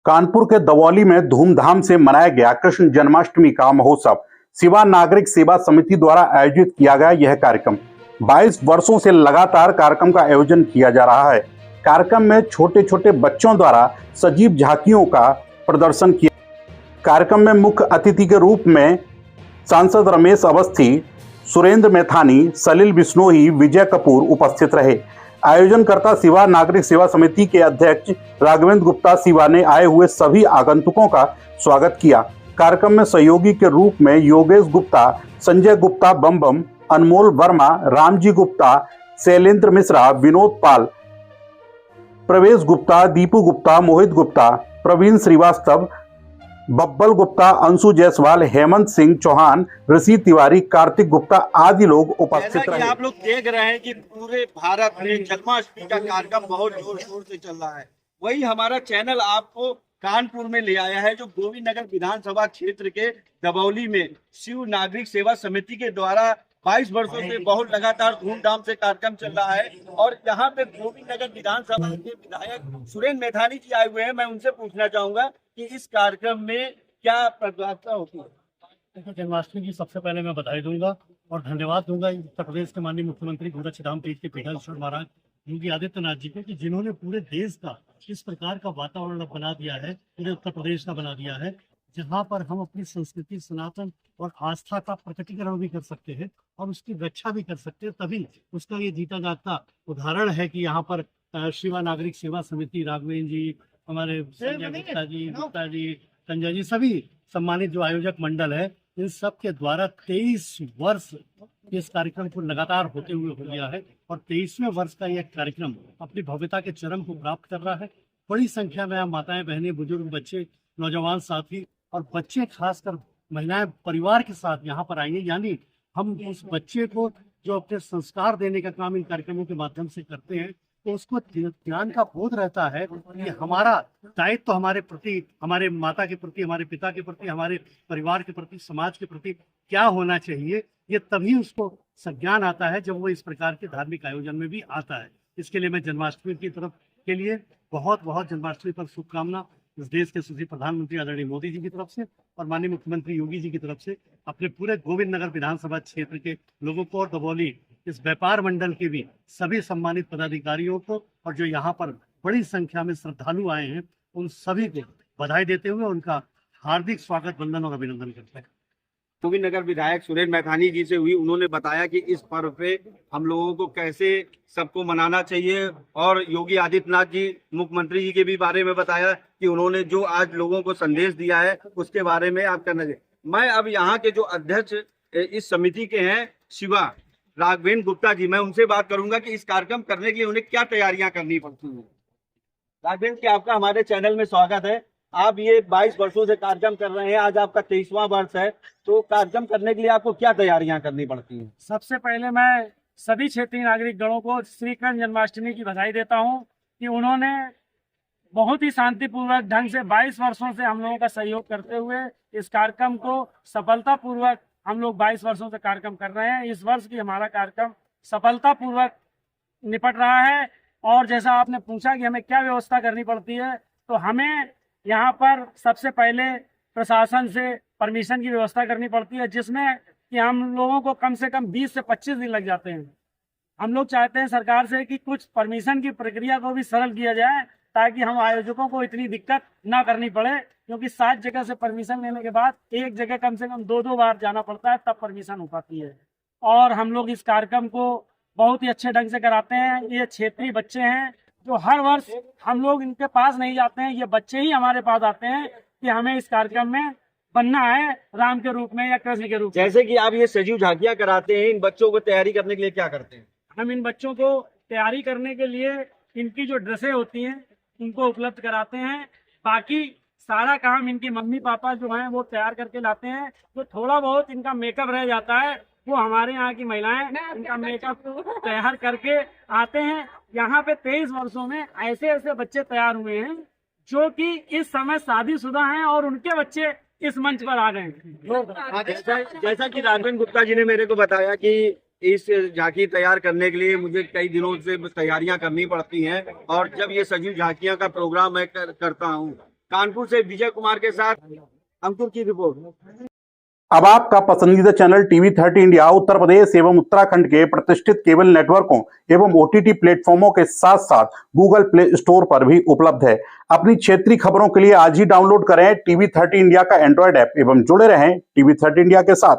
कानपुर के दवौली में धूमधाम से मनाया गया कृष्ण जन्माष्टमी का महोत्सव। शिवा नागरिक सेवा समिति द्वारा आयोजित किया गया यह कार्यक्रम 22 वर्षों से लगातार कार्यक्रम का आयोजन किया जा रहा है। कार्यक्रम में छोटे छोटे बच्चों द्वारा सजीव झांकियों का प्रदर्शन किया। कार्यक्रम में मुख्य अतिथि के रूप में सांसद रमेश अवस्थी, सुरेंद्र मैथानी, सलिल बिश्नोई, विजय कपूर उपस्थित रहे। आयोजनकर्ता शिवा नागरिक सेवा समिति के अध्यक्ष राघवेंद्र गुप्ता शिवा ने आए हुए सभी आगंतुकों का स्वागत किया। कार्यक्रम में सहयोगी के रूप में योगेश गुप्ता, संजय गुप्ता, बम, अनमोल वर्मा, रामजी गुप्ता, शैलेंद्र मिश्रा, विनोद पाल, प्रवेश गुप्ता, दीपू गुप्ता, मोहित गुप्ता, प्रवीण श्रीवास्तव, बब्बल गुप्ता, अंशु जायसवाल, हेमंत सिंह चौहान, ऋषि तिवारी, कार्तिक गुप्ता आदि लोग उपस्थित रहे। आप लोग देख रहे हैं कि पूरे भारत में जन्माष्टमी का कार्यक्रम बहुत जोर शोर से चल रहा है। वही हमारा चैनल आपको कानपुर में ले आया है, जो गोविंद नगर विधानसभा क्षेत्र के दबौली में शिव नागरिक सेवा समिति के द्वारा 22 वर्षों से बहुत लगातार धूमधाम से कार्यक्रम चल रहा है। और यहाँ पे गोविंद नगर विधानसभा के विधायक सुरेंद्र मैथानी जी आए हुए हैं। मैं उनसे पूछना चाहूंगा कि इस कार्यक्रम में क्या प्राथमिकता होती है। जन्माष्टमी की सबसे पहले मैं बधाई दूंगा और धन्यवाद दूंगा उत्तर प्रदेश के माननीय मुख्यमंत्री गोरक्षधाम पीठ के पीठाधीश्वर महाराज योगी आदित्यनाथ जी को, कि जिन्होंने पूरे देश का इस प्रकार का वातावरण बना दिया है, पूरे उत्तर प्रदेश का बना दिया है, जहाँ पर हम अपनी संस्कृति, सनातन और आस्था का प्रकटीकरण भी कर सकते हैं और उसकी रक्षा भी कर सकते हैं। तभी उसका ये जीता जागता उदाहरण है कि यहाँ पर शिवा नागरिक सेवा समिति, राघवेंद्र जी, हमारे संजय गुप्ता जी, संजय जी, सभी सम्मानित जो आयोजक मंडल है, इन सब के द्वारा 23 वर्ष इस कार्यक्रम को लगातार होते हुए हो गया है और 23वें वर्ष का यह कार्यक्रम अपनी भव्यता के चरम को प्राप्त कर रहा है। बड़ी संख्या में माताएं, बहनें, बुजुर्ग, बच्चे, नौजवान साथी और बच्चे, खासकर महिलाएं परिवार के साथ यहाँ पर आएंगे। यानी हम उस बच्चे को जो अपने संस्कार देने का काम इन कार्यक्रमों के माध्यम से करते हैं, तो उसको ज्ञान का बोध रहता है कि हमारा दायित्व तो हमारे प्रति, हमारे माता के प्रति, हमारे पिता के प्रति, हमारे परिवार के प्रति, समाज के प्रति क्या होना चाहिए। ये तभी उसको संज्ञान आता है जब वो इस प्रकार के धार्मिक आयोजन में भी आता है। इसके लिए मैं जन्माष्टमी की तरफ के लिए बहुत जन्माष्टमी पर शुभकामना इस देश के सुधी प्रधानमंत्री आदरणीय मोदी जी की तरफ से और माननीय मुख्यमंत्री योगी जी की तरफ से अपने पूरे गोविंद नगर विधानसभा क्षेत्र के लोगों को और दबौली इस व्यापार मंडल के भी सभी सम्मानित पदाधिकारियों को और जो यहाँ पर बड़ी संख्या में श्रद्धालु आए हैं, उन सभी को बधाई देते हुए उनका हार्दिक स्वागत, वंदन और अभिनंदन करते हैं। गोविंद नगर विधायक सुरेंद्र मैथानी जी से हुई, उन्होंने बताया कि इस पर्व पे हम लोगों को कैसे सबको मनाना चाहिए और योगी आदित्यनाथ जी मुख्यमंत्री जी के भी बारे में बताया कि उन्होंने जो आज लोगों को संदेश दिया है उसके बारे में आप करना चाहिए। मैं अब यहाँ के जो अध्यक्ष इस समिति के हैं शिवा राघवेंद्र गुप्ता जी, मैं उनसे बात करूंगा कि इस कार्यक्रम करने के लिए उन्हें क्या तैयारियां करनी पड़ती हैं। राघवेंद्र जी, आपका हमारे चैनल में स्वागत है। आप ये 22 वर्षों से कार्यक्रम कर रहे हैं, आज आपका 23वां वर्ष है, तो कार्यक्रम करने के लिए आपको क्या तैयारियां करनी पड़ती हैं। सबसे पहले मैं सभी क्षेत्रीय नागरिक गणों को श्री कृष्ण जन्माष्टमी की बधाई देता हूं कि उन्होंने बहुत ही शांतिपूर्वक ढंग से 22 वर्षों से हम लोगों का सहयोग करते हुए इस कार्यक्रम को सफलतापूर्वक, हम लोग 22 वर्षों से कार्यक्रम कर रहे हैं। इस वर्ष भी हमारा कार्यक्रम सफलतापूर्वक निपट रहा है। और जैसा आपने पूछा कि हमें क्या व्यवस्था करनी पड़ती है, तो हमें यहाँ पर सबसे पहले प्रशासन से परमिशन की व्यवस्था करनी पड़ती है, जिसमें कि हम लोगों को कम से कम 20 से 25 दिन लग जाते हैं। हम लोग चाहते हैं सरकार से कि कुछ परमिशन की प्रक्रिया को भी सरल किया जाए, ताकि हम आयोजकों को इतनी दिक्कत ना करनी पड़े, क्योंकि 7 जगह से परमिशन लेने के बाद एक जगह कम से कम 2 बार जाना पड़ता है, तब परमिशन हो पाती है। और हम लोग इस कार्यक्रम को बहुत ही अच्छे ढंग से कराते हैं। ये क्षेत्रीय बच्चे हैं जो हर वर्ष हम लोग इनके पास नहीं जाते हैं, ये बच्चे ही हमारे पास आते हैं कि हमें इस कार्यक्रम में बनना है, राम के रूप में या कृष्ण के रूप में। जैसे कि आप ये सजीव झांकियां कराते हैं, इन बच्चों को तैयारी करने के लिए क्या करते हैं। हम इन बच्चों को तैयारी करने के लिए इनकी जो ड्रेसें होती हैं उनको उपलब्ध कराते हैं। बाकी सारा काम इनकी मम्मी पापा जो हैं वो तैयार करके लाते हैं। जो थोड़ा बहुत इनका मेकअप रह जाता है वो हमारे यहाँ की महिलाएं इनका मेकअप तैयार करके आते हैं। यहाँ पे 23 वर्षों में ऐसे ऐसे बच्चे तैयार हुए हैं जो कि इस समय शादीशुदा हैं और उनके बच्चे इस मंच पर आ गए हैं। जैसा कि राघवेंद्र गुप्ता जी ने मेरे को बताया कि इस झांकी तैयार करने के लिए मुझे कई दिनों से तैयारियां करनी पड़ती हैं और जब ये सजीव झांकियां का प्रोग्राम मैं करता हूं कानपुर से विजय कुमार के साथ अंकुर की रिपोर्ट। अब आपका पसंदीदा channel TV 30 India Uttar Pradesh एवं उत्तराखंड के प्रतिष्ठित केबल नेटवर्कों एवं ओटीटी प्लेटफॉर्मों के साथ साथ गूगल प्ले स्टोर पर भी उपलब्ध है। अपनी क्षेत्रीय खबरों के लिए आज ही डाउनलोड करें टीवी 30 इंडिया का एंड्रॉयड ऐप एवं जुड़े रहें टीवी 30 इंडिया के साथ।